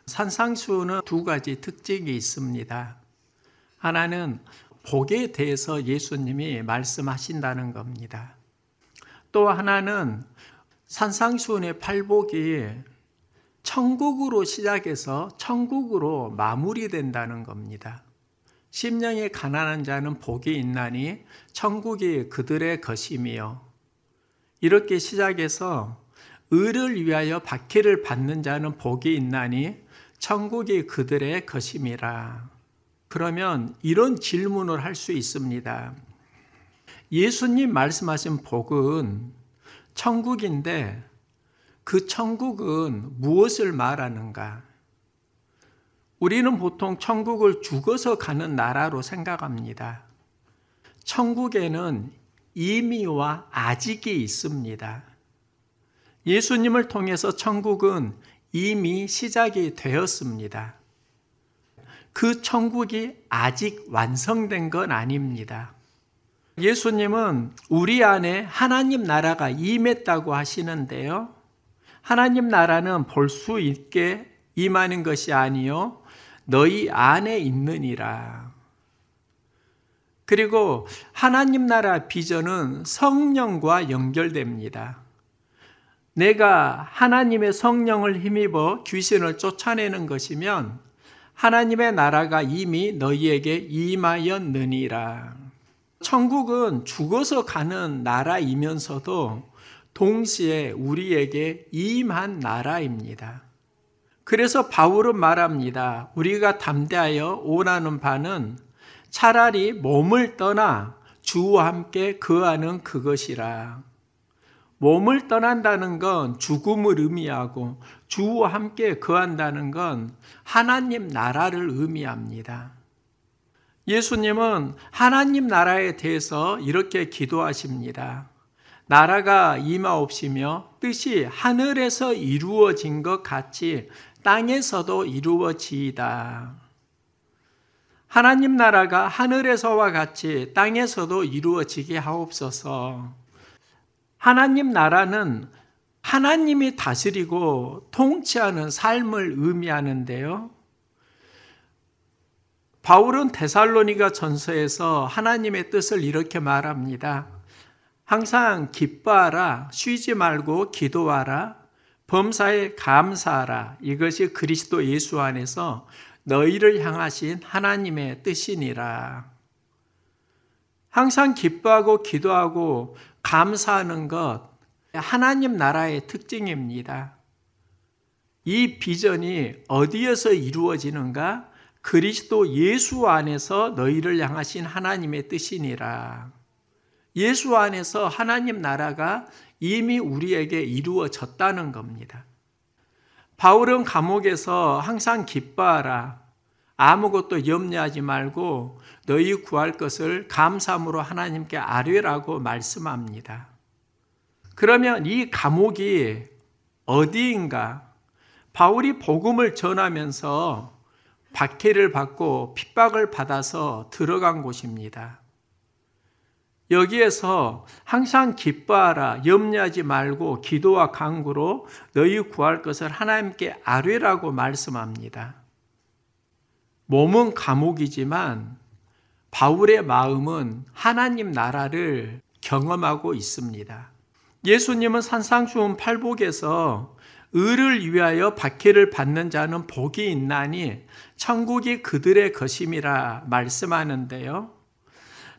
산상수훈은 두 가지 특징이 있습니다. 하나는 복에 대해서 예수님이 말씀하신다는 겁니다. 또 하나는 산상수훈의 팔복이 천국으로 시작해서 천국으로 마무리된다는 겁니다. 심령이 가난한 자는 복이 있나니 천국이 그들의 것이며, 이렇게 시작해서 의를 위하여 박해를 받는 자는 복이 있나니 천국이 그들의 것임이라. 그러면 이런 질문을 할 수 있습니다. 예수님 말씀하신 복은 천국인데 그 천국은 무엇을 말하는가? 우리는 보통 천국을 죽어서 가는 나라로 생각합니다. 천국에는 이미와 아직이 있습니다. 예수님을 통해서 천국은 이미 시작이 되었습니다. 그 천국이 아직 완성된 건 아닙니다. 예수님은 우리 안에 하나님 나라가 임했다고 하시는데요. 하나님 나라는 볼 수 있게 임하는 것이 아니요 너희 안에 있느니라. 그리고 하나님 나라 비전은 성령과 연결됩니다. 내가 하나님의 성령을 힘입어 귀신을 쫓아내는 것이면 하나님의 나라가 이미 너희에게 임하였느니라. 천국은 죽어서 가는 나라이면서도 동시에 우리에게 임한 나라입니다. 그래서 바울은 말합니다. 우리가 담대하여 원하는 바는 차라리 몸을 떠나 주와 함께 거하는 그것이라. 몸을 떠난다는 건 죽음을 의미하고 주와 함께 거한다는 건 하나님 나라를 의미합니다. 예수님은 하나님 나라에 대해서 이렇게 기도하십니다. 나라가 임하옵시며 뜻이 하늘에서 이루어진 것 같이 땅에서도 이루어지이다. 하나님 나라가 하늘에서와 같이 땅에서도 이루어지게 하옵소서. 하나님 나라는 하나님이 다스리고 통치하는 삶을 의미하는데요. 바울은 데살로니가 전서에서 하나님의 뜻을 이렇게 말합니다. 항상 기뻐하라, 쉬지 말고 기도하라, 범사에 감사하라. 이것이 그리스도 예수 안에서 너희를 향하신 하나님의 뜻이니라. 항상 기뻐하고 기도하고 감사하는 것, 하나님 나라의 특징입니다. 이 비전이 어디에서 이루어지는가? 그리스도 예수 안에서 너희를 향하신 하나님의 뜻이니라. 예수 안에서 하나님 나라가 이미 우리에게 이루어졌다는 겁니다. 바울은 감옥에서 항상 기뻐하라, 아무것도 염려하지 말고 너희 구할 것을 감사함으로 하나님께 아뢰라고 말씀합니다. 그러면 이 감옥이 어디인가? 바울이 복음을 전하면서 박해를 받고 핍박을 받아서 들어간 곳입니다. 여기에서 항상 기뻐하라, 염려하지 말고 기도와 간구로 너희 구할 것을 하나님께 아뢰라고 말씀합니다. 몸은 감옥이지만 바울의 마음은 하나님 나라를 경험하고 있습니다. 예수님은 산상수훈 팔복에서 의를 위하여 박해를 받는 자는 복이 있나니 천국이 그들의 것임이라 말씀하는데요.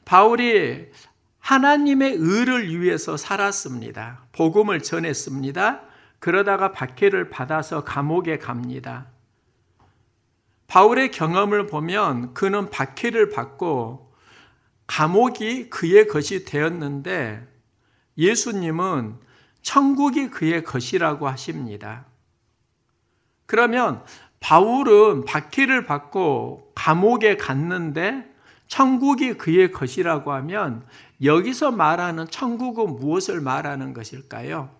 바울이 하나님의 의를 위해서 살았습니다. 복음을 전했습니다. 그러다가 박해를 받아서 감옥에 갑니다. 바울의 경험을 보면 그는 박해를 받고 감옥이 그의 것이 되었는데 예수님은 천국이 그의 것이라고 하십니다. 그러면 바울은 박해를 받고 감옥에 갔는데 천국이 그의 것이라고 하면 여기서 말하는 천국은 무엇을 말하는 것일까요?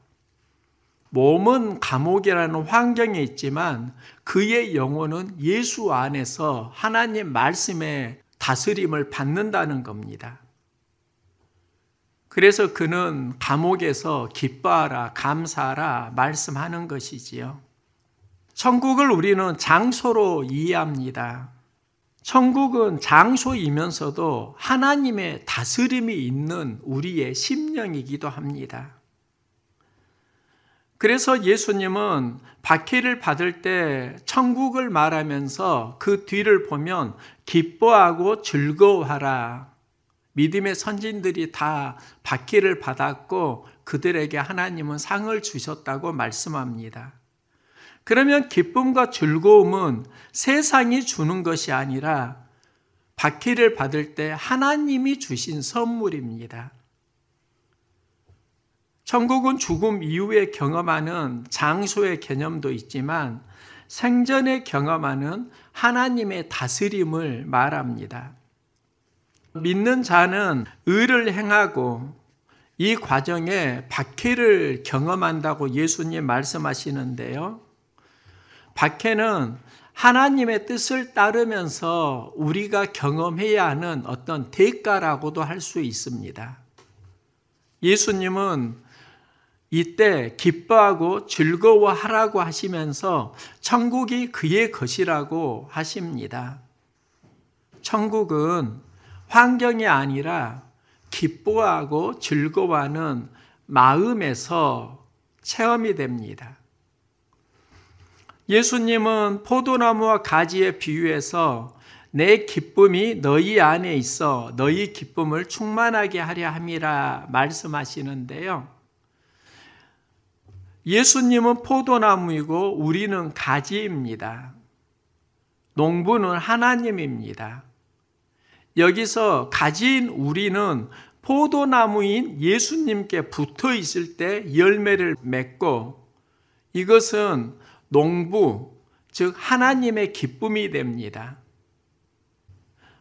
몸은 감옥이라는 환경에 있지만 그의 영혼은 예수 안에서 하나님 말씀의 다스림을 받는다는 겁니다. 그래서 그는 감옥에서 기뻐하라, 감사하라 말씀하는 것이지요. 천국을 우리는 장소로 이해합니다. 천국은 장소이면서도 하나님의 다스림이 있는 우리의 심령이기도 합니다. 그래서 예수님은 박해를 받을 때 천국을 말하면서 그 뒤를 보면 기뻐하고 즐거워하라. 믿음의 선진들이 다 박해를 받았고 그들에게 하나님은 상을 주셨다고 말씀합니다. 그러면 기쁨과 즐거움은 세상이 주는 것이 아니라 박해를 받을 때 하나님이 주신 선물입니다. 천국은 죽음 이후에 경험하는 장소의 개념도 있지만 생전에 경험하는 하나님의 다스림을 말합니다. 믿는 자는 의를 행하고 이 과정에 박해를 경험한다고 예수님 말씀하시는데요. 박해는 하나님의 뜻을 따르면서 우리가 경험해야 하는 어떤 대가라고도 할 수 있습니다. 예수님은 이때 기뻐하고 즐거워하라고 하시면서 천국이 그의 것이라고 하십니다. 천국은 환경이 아니라 기뻐하고 즐거워하는 마음에서 체험이 됩니다. 예수님은 포도나무와 가지에 비유해서 내 기쁨이 너희 안에 있어 너희 기쁨을 충만하게 하려 함이라 말씀하시는데요. 예수님은 포도나무이고 우리는 가지입니다. 농부는 하나님입니다. 여기서 가지인 우리는 포도나무인 예수님께 붙어 있을 때 열매를 맺고 이것은 농부, 즉 하나님의 기쁨이 됩니다.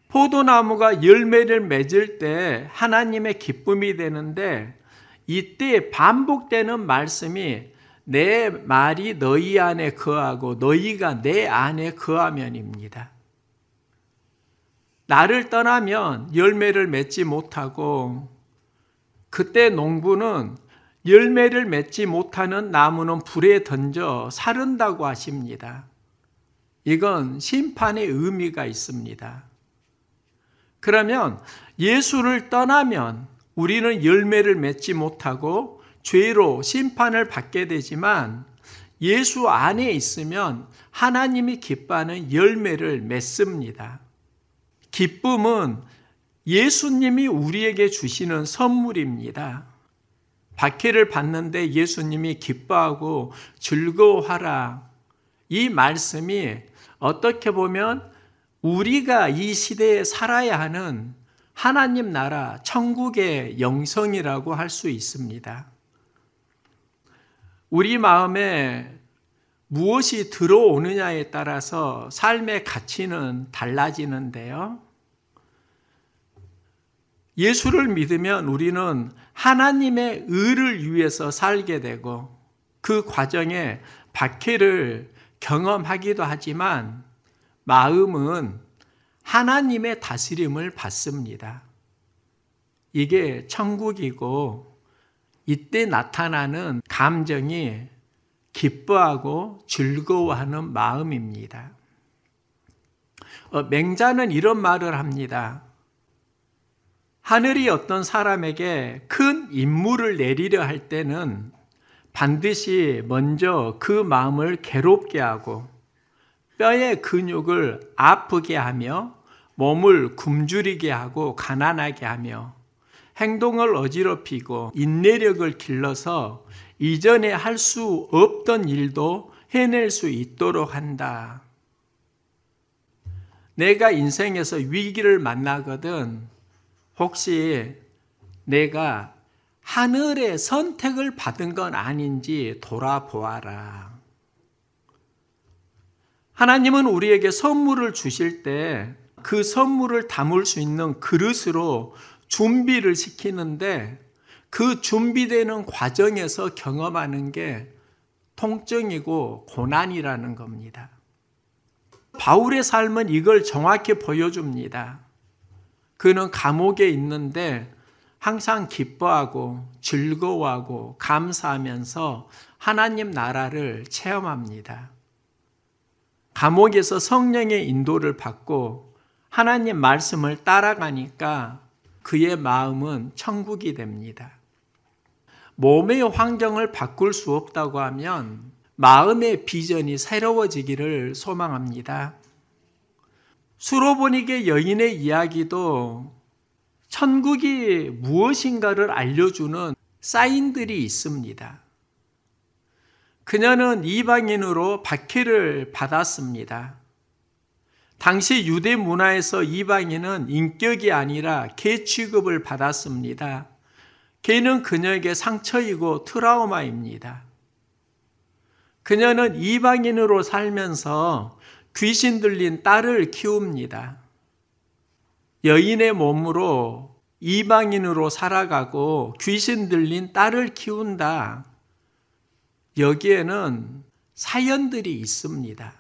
포도나무가 열매를 맺을 때 하나님의 기쁨이 되는데 이때 반복되는 말씀이 내 말이 너희 안에 거하고 너희가 내 안에 거하면입니다. 나를 떠나면 열매를 맺지 못하고 그때 농부는 열매를 맺지 못하는 나무는 불에 던져 사른다고 하십니다. 이건 심판의 의미가 있습니다. 그러면 예수를 떠나면 우리는 열매를 맺지 못하고 죄로 심판을 받게 되지만 예수 안에 있으면 하나님이 기뻐하는 열매를 맺습니다. 기쁨은 예수님이 우리에게 주시는 선물입니다. 박해를 받는데 예수님이 기뻐하고 즐거워하라. 이 말씀이 어떻게 보면 우리가 이 시대에 살아야 하는 하나님 나라 천국의 영성이라고 할 수 있습니다. 우리 마음에 무엇이 들어오느냐에 따라서 삶의 가치는 달라지는데요. 예수를 믿으면 우리는 하나님의 의를 위해서 살게 되고 그 과정에 박해를 경험하기도 하지만 마음은 하나님의 다스림을 받습니다. 이게 천국이고 이때 나타나는 감정이 기뻐하고 즐거워하는 마음입니다. 맹자는 이런 말을 합니다. 하늘이 어떤 사람에게 큰 임무를 내리려 할 때는 반드시 먼저 그 마음을 괴롭게 하고 뼈의 근육을 아프게 하며 몸을 굶주리게 하고 가난하게 하며 행동을 어지럽히고 인내력을 길러서 이전에 할 수 없던 일도 해낼 수 있도록 한다. 내가 인생에서 위기를 만나거든 혹시 내가 하늘의 선택을 받은 건 아닌지 돌아보아라. 하나님은 우리에게 선물을 주실 때 그 선물을 담을 수 있는 그릇으로 준비를 시키는데 그 준비되는 과정에서 경험하는 게 통증이고 고난이라는 겁니다. 바울의 삶은 이걸 정확히 보여줍니다. 그는 감옥에 있는데 항상 기뻐하고 즐거워하고 감사하면서 하나님 나라를 체험합니다. 감옥에서 성령의 인도를 받고 하나님 말씀을 따라가니까 그의 마음은 천국이 됩니다. 몸의 환경을 바꿀 수 없다고 하면 마음의 비전이 새로워지기를 소망합니다. 수로보니게 여인의 이야기도 천국이 무엇인가를 알려주는 사인들이 있습니다. 그녀는 이방인으로 박해를 받았습니다. 당시 유대 문화에서 이방인은 인격이 아니라 개 취급을 받았습니다. 개는 그녀에게 상처이고 트라우마입니다. 그녀는 이방인으로 살면서 귀신 들린 딸을 키웁니다. 여인의 몸으로 이방인으로 살아가고 귀신 들린 딸을 키운다. 여기에는 사연들이 있습니다.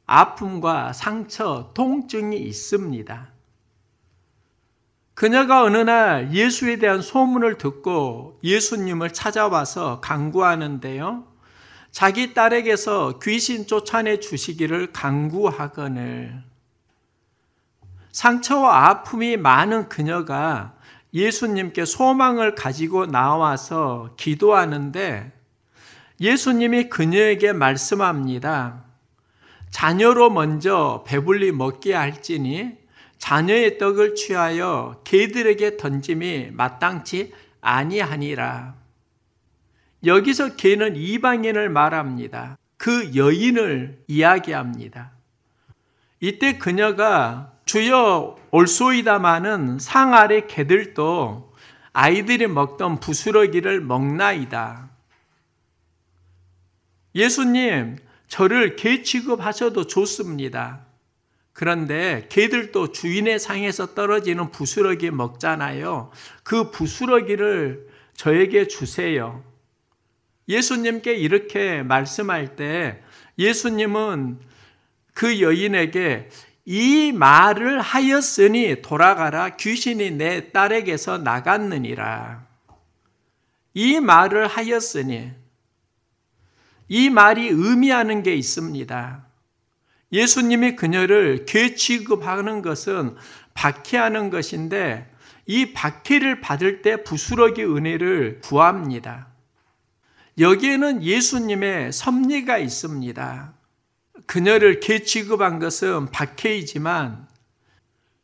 아픔과 상처, 통증이 있습니다. 그녀가 어느 날 예수에 대한 소문을 듣고 예수님을 찾아와서 간구하는데요. 자기 딸에게서 귀신 쫓아내 주시기를 간구하거늘. 상처와 아픔이 많은 그녀가 예수님께 소망을 가지고 나와서 기도하는데 예수님이 그녀에게 말씀합니다. 자녀로 먼저 배불리 먹게 할지니 자녀의 떡을 취하여 개들에게 던짐이 마땅치 아니하니라. 여기서 개는 이방인을 말합니다. 그 여인을 이야기합니다. 이때 그녀가 주여 올소이다마는 상 아래 개들도 아이들이 먹던 부스러기를 먹나이다. 예수님, 저를 개 취급하셔도 좋습니다. 그런데 개들도 주인의 상에서 떨어지는 부스러기 먹잖아요. 그 부스러기를 저에게 주세요. 예수님께 이렇게 말씀할 때 예수님은 그 여인에게 이 말을 하였으니 돌아가라. 귀신이 내 딸에게서 나갔느니라. 이 말을 하였으니, 이 말이 의미하는 게 있습니다. 예수님이 그녀를 개 취급하는 것은 박해하는 것인데 이 박해를 받을 때 부스러기 은혜를 구합니다. 여기에는 예수님의 섭리가 있습니다. 그녀를 개 취급한 것은 박해이지만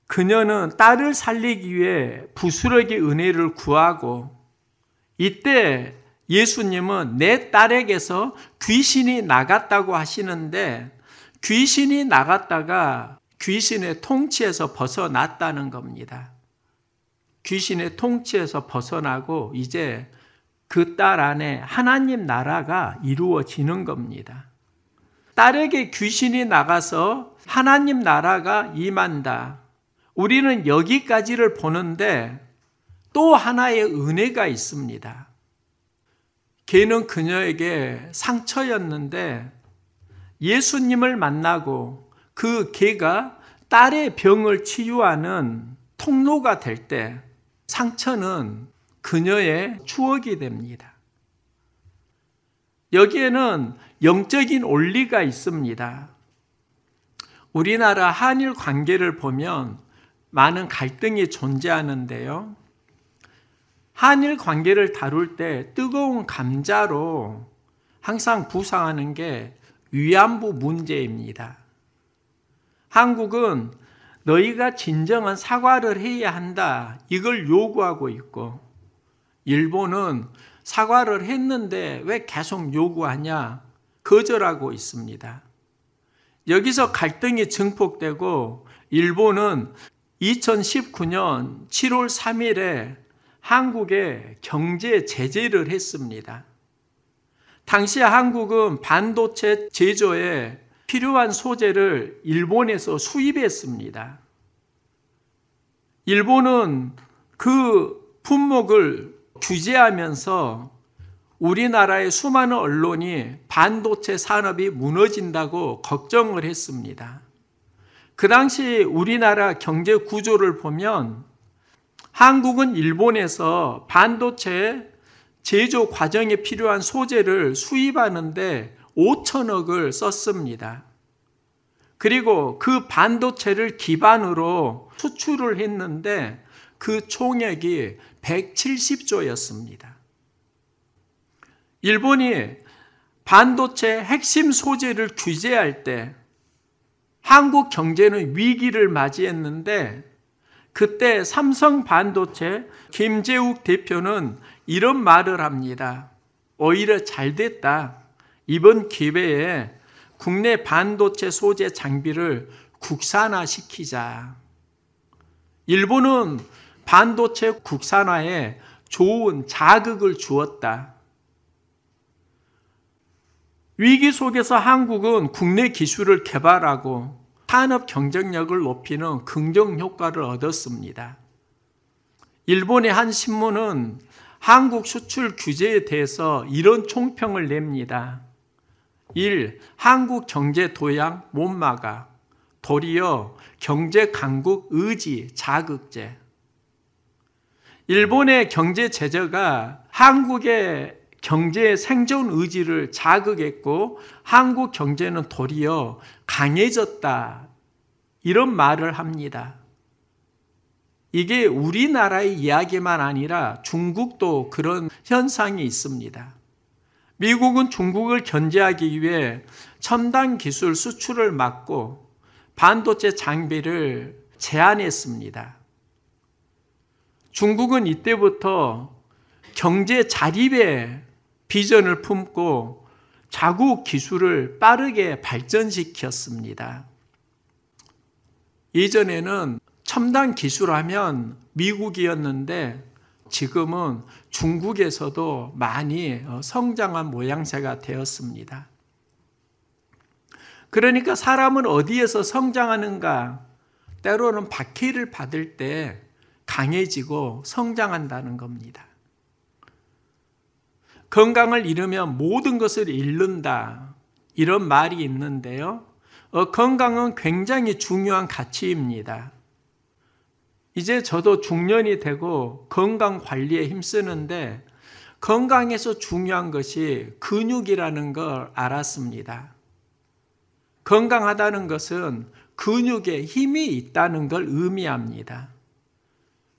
그녀는 딸을 살리기 위해 부스러기 은혜를 구하고 이때 예수님은 내 딸에게서 귀신이 나갔다고 하시는데 귀신이 나갔다가 귀신의 통치에서 벗어났다는 겁니다. 귀신의 통치에서 벗어나고 이제 그 딸 안에 하나님 나라가 이루어지는 겁니다. 딸에게 귀신이 나가서 하나님 나라가 임한다. 우리는 여기까지를 보는데 또 하나의 은혜가 있습니다. 걔는 그녀에게 상처였는데 예수님을 만나고 그 걔가 딸의 병을 치유하는 통로가 될 때 상처는 그녀의 추억이 됩니다. 여기에는 영적인 원리가 있습니다. 우리나라 한일 관계를 보면 많은 갈등이 존재하는데요. 한일 관계를 다룰 때 뜨거운 감자로 항상 부상하는 게 위안부 문제입니다. 한국은 너희가 진정한 사과를 해야 한다, 이걸 요구하고 있고, 일본은 사과를 했는데 왜 계속 요구하냐, 거절하고 있습니다. 여기서 갈등이 증폭되고 일본은 2019년 7월 3일에 한국에 경제 제재를 했습니다. 당시 한국은 반도체 제조에 필요한 소재를 일본에서 수입했습니다. 일본은 그 품목을 규제하면서 우리나라의 수많은 언론이 반도체 산업이 무너진다고 걱정을 했습니다. 그 당시 우리나라 경제 구조를 보면 한국은 일본에서 반도체 제조 과정에 필요한 소재를 수입하는데 5천억을 썼습니다. 그리고 그 반도체를 기반으로 수출을 했는데 그 총액이 170조였습니다. 일본이 반도체 핵심 소재를 규제할 때 한국 경제는 위기를 맞이했는데 그때 삼성 반도체 김재욱 대표는 이런 말을 합니다. 오히려 잘 됐다. 이번 기회에 국내 반도체 소재 장비를 국산화시키자. 일본은 반도체 국산화에 좋은 자극을 주었다. 위기 속에서 한국은 국내 기술을 개발하고 산업 경쟁력을 높이는 긍정 효과를 얻었습니다. 일본의 한 신문은 한국 수출 규제에 대해서 이런 총평을 냅니다. 1. 한국 경제 도양 못 막아. 도리어 경제 강국 의지 자극제. 일본의 경제 제재가 한국의 경제의 생존 의지를 자극했고 한국 경제는 도리어 강해졌다. 이런 말을 합니다. 이게 우리나라의 이야기만 아니라 중국도 그런 현상이 있습니다. 미국은 중국을 견제하기 위해 첨단 기술 수출을 막고 반도체 장비를 제한했습니다. 중국은 이때부터 경제 자립의 비전을 품고 자국 기술을 빠르게 발전시켰습니다. 예전에는 첨단 기술하면 미국이었는데 지금은 중국에서도 많이 성장한 모양새가 되었습니다. 그러니까 사람은 어디에서 성장하는가? 때로는 박해를 받을 때 강해지고 성장한다는 겁니다. 건강을 잃으면 모든 것을 잃는다. 이런 말이 있는데요. 건강은 굉장히 중요한 가치입니다. 이제 저도 중년이 되고 건강 관리에 힘쓰는데 건강에서 중요한 것이 근육이라는 걸 알았습니다. 건강하다는 것은 근육에 힘이 있다는 걸 의미합니다.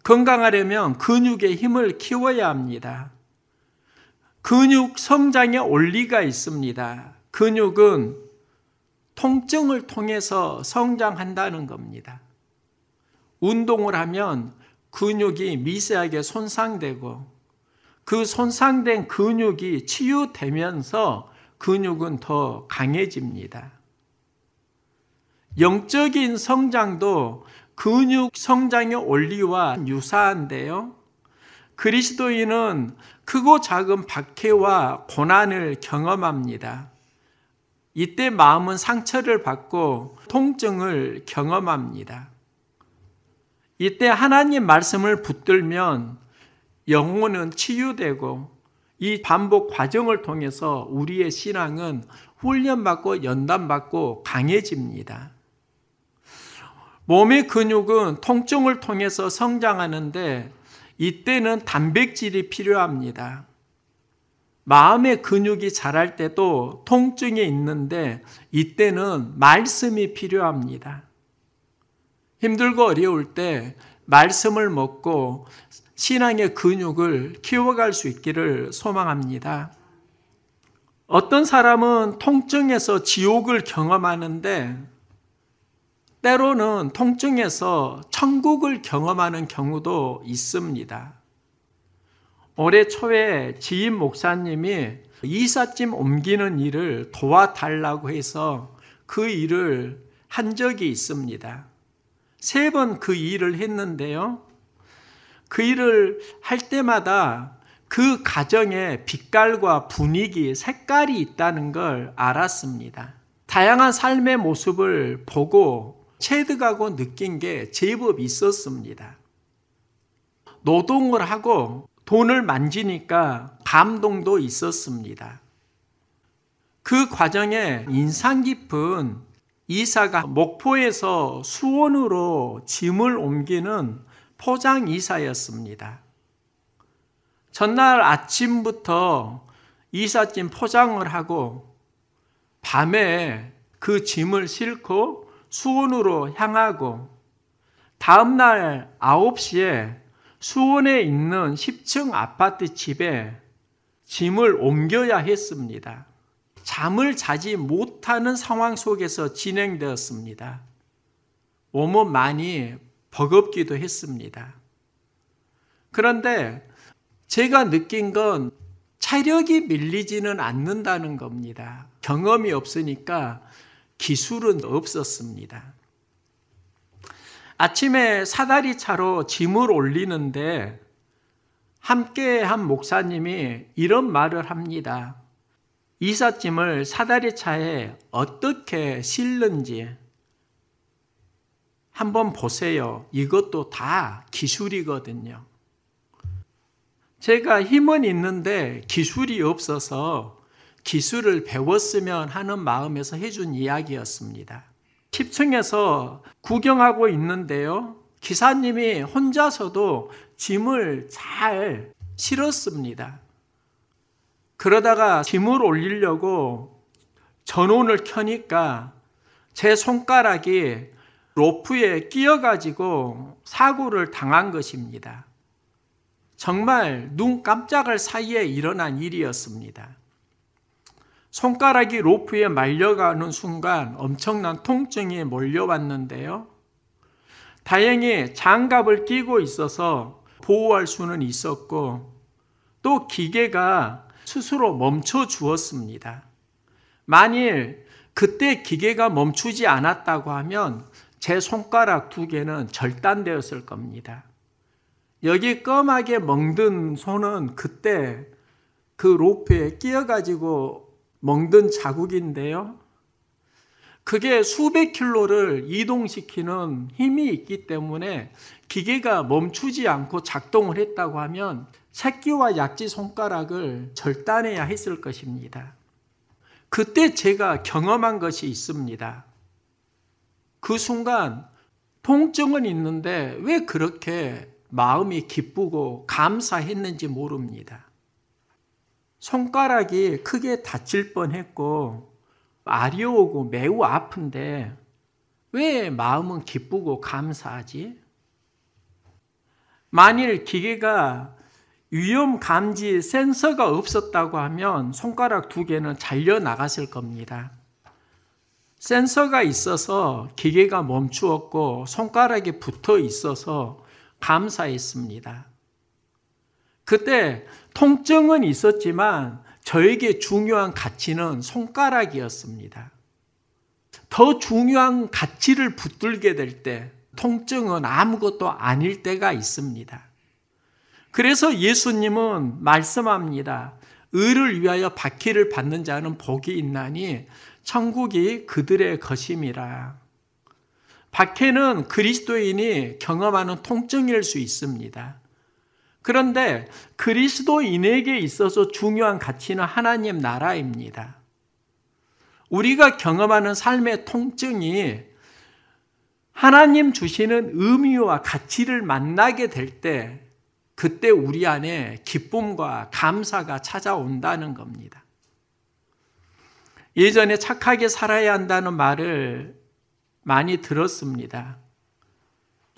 건강하려면 근육의 힘을 키워야 합니다. 근육 성장의 원리가 있습니다. 근육은 통증을 통해서 성장한다는 겁니다. 운동을 하면 근육이 미세하게 손상되고 그 손상된 근육이 치유되면서 근육은 더 강해집니다. 영적인 성장도 근육 성장의 원리와 유사한데요. 그리스도인은 크고 작은 박해와 고난을 경험합니다. 이때 마음은 상처를 받고 통증을 경험합니다. 이때 하나님 말씀을 붙들면 영혼은 치유되고 이 반복 과정을 통해서 우리의 신앙은 훈련받고 연단받고 강해집니다. 몸의 근육은 통증을 통해서 성장하는데 이때는 단백질이 필요합니다. 마음의 근육이 자랄 때도 통증이 있는데 이때는 말씀이 필요합니다. 힘들고 어려울 때 말씀을 먹고 신앙의 근육을 키워갈 수 있기를 소망합니다. 어떤 사람은 통증에서 지옥을 경험하는데 때로는 통증에서 천국을 경험하는 경우도 있습니다. 올해 초에 지인 목사님이 이삿짐 옮기는 일을 도와달라고 해서 그 일을 한 적이 있습니다. 3번 그 일을 했는데요. 그 일을 할 때마다 그 가정의 빛깔과 분위기, 색깔이 있다는 걸 알았습니다. 다양한 삶의 모습을 보고 체득하고 느낀 게 제법 있었습니다. 노동을 하고 돈을 만지니까 감동도 있었습니다. 그 과정에 인상 깊은 이사가 목포에서 수원으로 짐을 옮기는 포장 이사였습니다. 전날 아침부터 이삿짐 포장을 하고 밤에 그 짐을 싣고 수원으로 향하고 다음날 9시에 수원에 있는 10층 아파트 집에 짐을 옮겨야 했습니다. 잠을 자지 못하는 상황 속에서 진행되었습니다. 몸은 많이 버겁기도 했습니다. 그런데 제가 느낀 건 체력이 밀리지는 않는다는 겁니다. 경험이 없으니까 기술은 없었습니다. 아침에 사다리 차로 짐을 올리는데 함께 한 목사님이 이런 말을 합니다. 이삿짐을 사다리 차에 어떻게 싣는지 한번 보세요. 이것도 다 기술이거든요. 제가 힘은 있는데 기술이 없어서 기술을 배웠으면 하는 마음에서 해준 이야기였습니다. 10층에서 구경하고 있는데요. 기사님이 혼자서도 짐을 잘 실었습니다. 그러다가 짐을 올리려고 전원을 켜니까 제 손가락이 로프에 끼어가지고 사고를 당한 것입니다. 정말 눈 깜짝할 사이에 일어난 일이었습니다. 손가락이 로프에 말려가는 순간 엄청난 통증이 몰려왔는데요. 다행히 장갑을 끼고 있어서 보호할 수는 있었고 또 기계가 스스로 멈춰 주었습니다. 만일 그때 기계가 멈추지 않았다고 하면 제 손가락 2개는 절단되었을 겁니다. 여기 껌하게 멍든 손은 그때 그 로프에 끼어가지고 멍든 자국인데요. 그게 수백 킬로를 이동시키는 힘이 있기 때문에 기계가 멈추지 않고 작동을 했다고 하면 새끼와 약지 손가락을 절단해야 했을 것입니다. 그때 제가 경험한 것이 있습니다. 그 순간 통증은 있는데 왜 그렇게 마음이 기쁘고 감사했는지 모릅니다. 손가락이 크게 다칠 뻔했고 아려오고 매우 아픈데 왜 마음은 기쁘고 감사하지? 만일 기계가 위험 감지 센서가 없었다고 하면 손가락 2개는 잘려 나갔을 겁니다. 센서가 있어서 기계가 멈추었고 손가락이 붙어 있어서 감사했습니다. 그때 통증은 있었지만 저에게 중요한 가치는 손가락이었습니다. 더 중요한 가치를 붙들게 될 때 통증은 아무것도 아닐 때가 있습니다. 그래서 예수님은 말씀합니다. 의를 위하여 박해를 받는 자는 복이 있나니 천국이 그들의 것임이라. 박해는 그리스도인이 경험하는 통증일 수 있습니다. 그런데 그리스도인에게 있어서 중요한 가치는 하나님 나라입니다. 우리가 경험하는 삶의 통증이 하나님 주시는 의미와 가치를 만나게 될 때 그때 우리 안에 기쁨과 감사가 찾아온다는 겁니다. 예전에 착하게 살아야 한다는 말을 많이 들었습니다.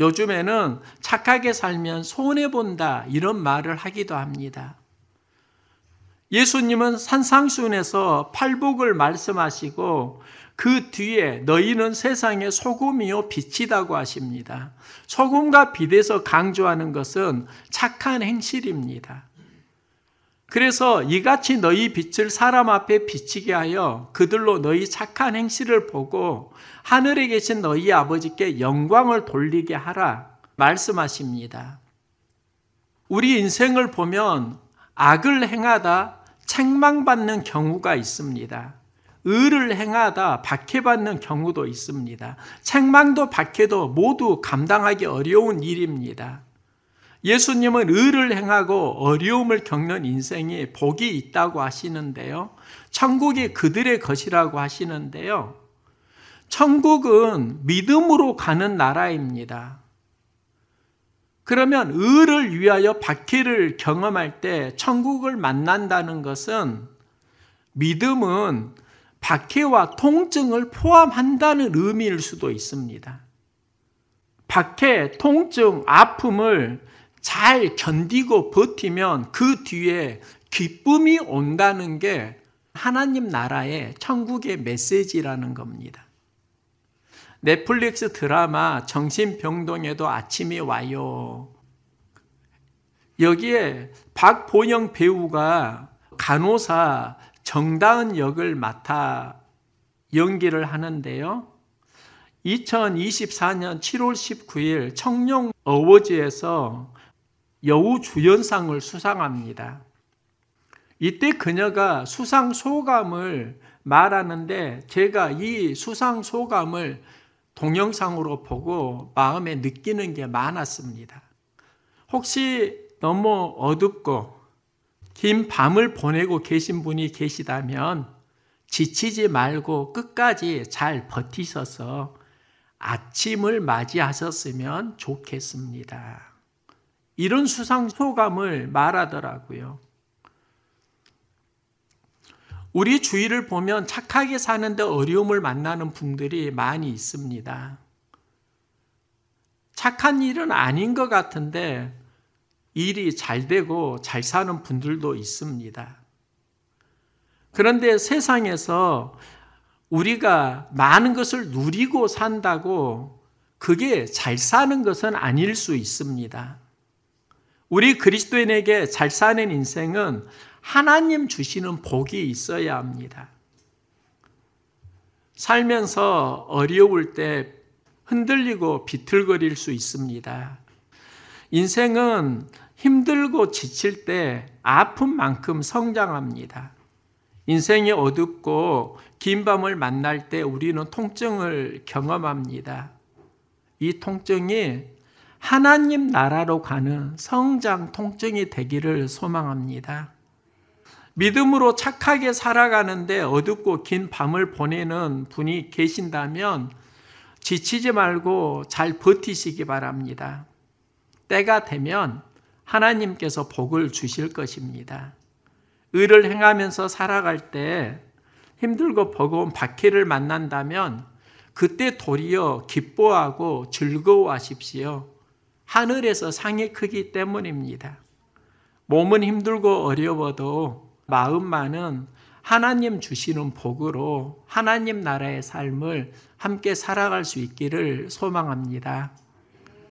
요즘에는 착하게 살면 손해본다 이런 말을 하기도 합니다. 예수님은 산상수훈에서 팔복을 말씀하시고 그 뒤에 너희는 세상의 소금이요 빛이다고 하십니다. 소금과 빛에서 강조하는 것은 착한 행실입니다. 그래서 이같이 너희 빛을 사람 앞에 비치게 하여 그들로 너희 착한 행실을 보고 하늘에 계신 너희 아버지께 영광을 돌리게 하라 말씀하십니다. 우리 인생을 보면 악을 행하다 책망받는 경우가 있습니다. 의를 행하다 박해받는 경우도 있습니다. 책망도 박해도 모두 감당하기 어려운 일입니다. 예수님은 의를 행하고 어려움을 겪는 인생이 복이 있다고 하시는데요. 천국이 그들의 것이라고 하시는데요. 천국은 믿음으로 가는 나라입니다. 그러면 의를 위하여 박해를 경험할 때 천국을 만난다는 것은 믿음은 박해와 통증을 포함한다는 의미일 수도 있습니다. 박해, 통증, 아픔을 잘 견디고 버티면 그 뒤에 기쁨이 온다는 게 하나님 나라의 천국의 메시지라는 겁니다. 넷플릭스 드라마 정신병동에도 아침이 와요. 여기에 박보영 배우가 간호사 정다은 역을 맡아 연기를 하는데요. 2024년 7월 19일 청룡 어워즈에서 여우 주연상을 수상합니다. 이때 그녀가 수상 소감을 말하는데 제가 이 수상 소감을 동영상으로 보고 마음에 느끼는 게 많았습니다. 혹시 너무 어둡고 긴 밤을 보내고 계신 분이 계시다면 지치지 말고 끝까지 잘 버티셔서 아침을 맞이하셨으면 좋겠습니다. 이런 수상 소감을 말하더라고요. 우리 주위를 보면 착하게 사는데 어려움을 만나는 분들이 많이 있습니다. 착한 일은 아닌 것 같은데 일이 잘 되고 잘 사는 분들도 있습니다. 그런데 세상에서 우리가 많은 것을 누리고 산다고 그게 잘 사는 것은 아닐 수 있습니다. 우리 그리스도인에게 잘 사는 인생은 하나님 주시는 복이 있어야 합니다. 살면서 어려울 때 흔들리고 비틀거릴 수 있습니다. 인생은 힘들고 지칠 때 아픈 만큼 성장합니다. 인생이 어둡고 긴 밤을 만날 때 우리는 통증을 경험합니다. 이 통증이 하나님 나라로 가는 성장 통증이 되기를 소망합니다. 믿음으로 착하게 살아가는데 어둡고 긴 밤을 보내는 분이 계신다면 지치지 말고 잘 버티시기 바랍니다. 때가 되면 하나님께서 복을 주실 것입니다. 의를 행하면서 살아갈 때 힘들고 버거운 박해를 만난다면 그때 도리어 기뻐하고 즐거워하십시오. 하늘에서 상이 크기 때문입니다. 몸은 힘들고 어려워도 마음만은 하나님 주시는 복으로 하나님 나라의 삶을 함께 살아갈 수 있기를 소망합니다.